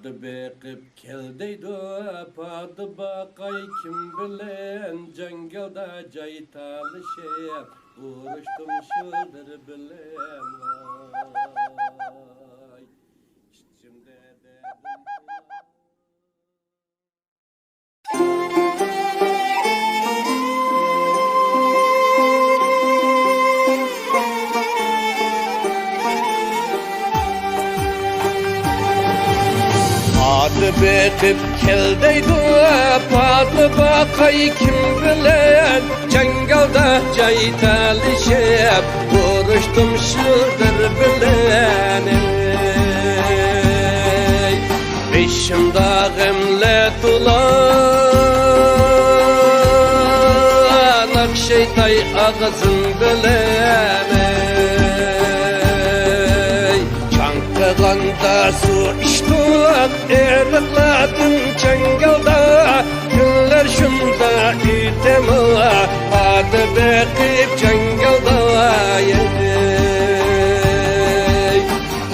Padı bekip keldeydi, padı bakay kim bilen, cengelda cay talışıp, uğraştım şıldır bilen vay. İçimde derdim Padı bekip keldeydi, padı bakay kim bilen, cengelda cay talışıp, uğraştım şıldır bilen Beşimda gımle tulan, akşeytay ağzın bilen Çankıganda su içtik, erikladım cengelda, günler şunda ütem padı bekip cengelda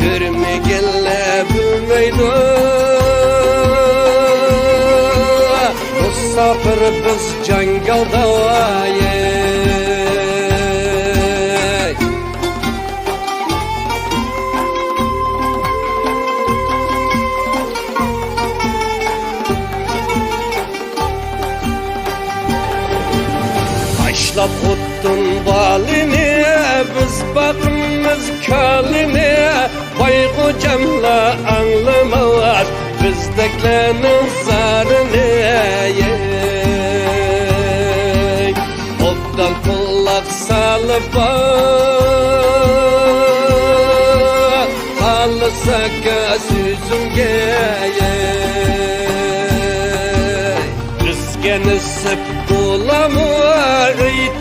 Görme gelle büyümeydi, musafir biz cengelda Başlap uttun balini, biz bakımız kalini, baygu cemla anlamaz, bizdeklerin zarını Obdan kullak salıp halısa gözüzümge Rızgeni sıp bulamur,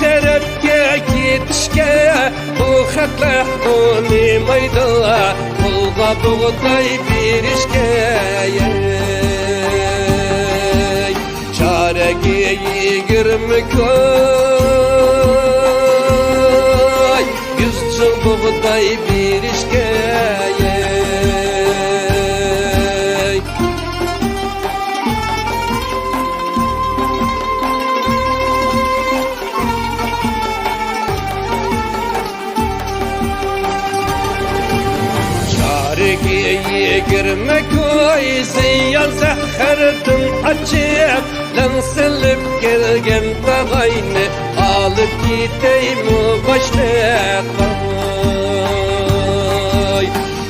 terepke gitişke, bu hatla unimaydı, bulga buğday bir işke Çaregi 20 köy, 100 yıl buğday bir işke Girme koy ziyan zeherdin açıp Lan silip gelgen dağayını alıp gideyim başlık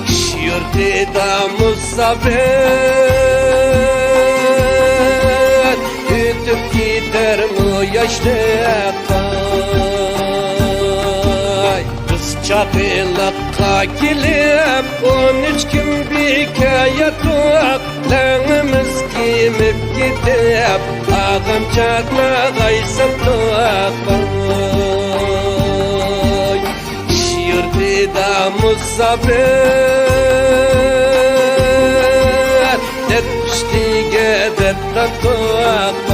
Şiirdi da musafir Ütüp gider mi yaşlık Çakılıkka gelip 13 gün bir kaya tuğup Lanımız kimip gidip ağam çaklağay sattık Şiirdi da musafir Dertmişti gedep tattık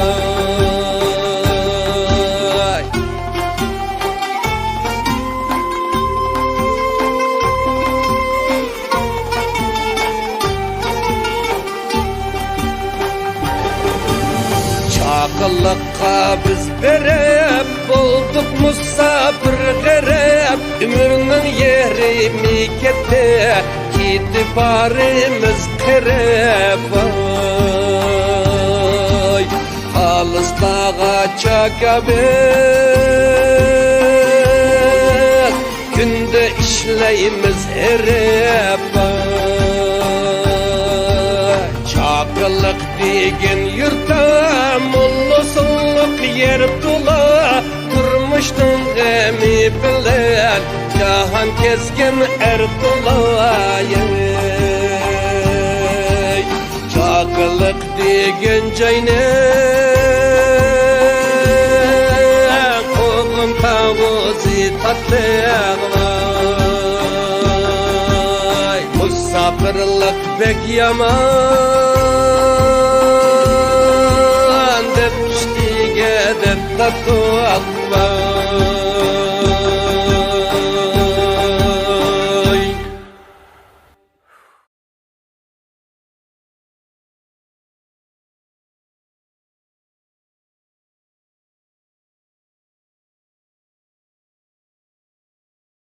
Akıllıkka biz berep, bulduk musafir garip Ömrünün yeri mikette, gidip barimiz kırıp Halis dağa çakabet, günde işleyimiz erip Çakılık degen yurtta, mullusulluk yer tula Durmuştun gemi bilen, cahan keskin ertula Çakılık degen cayne, oğlum tavuzi tatlık Musafirlik pek yaman Dep işte gedep tatlık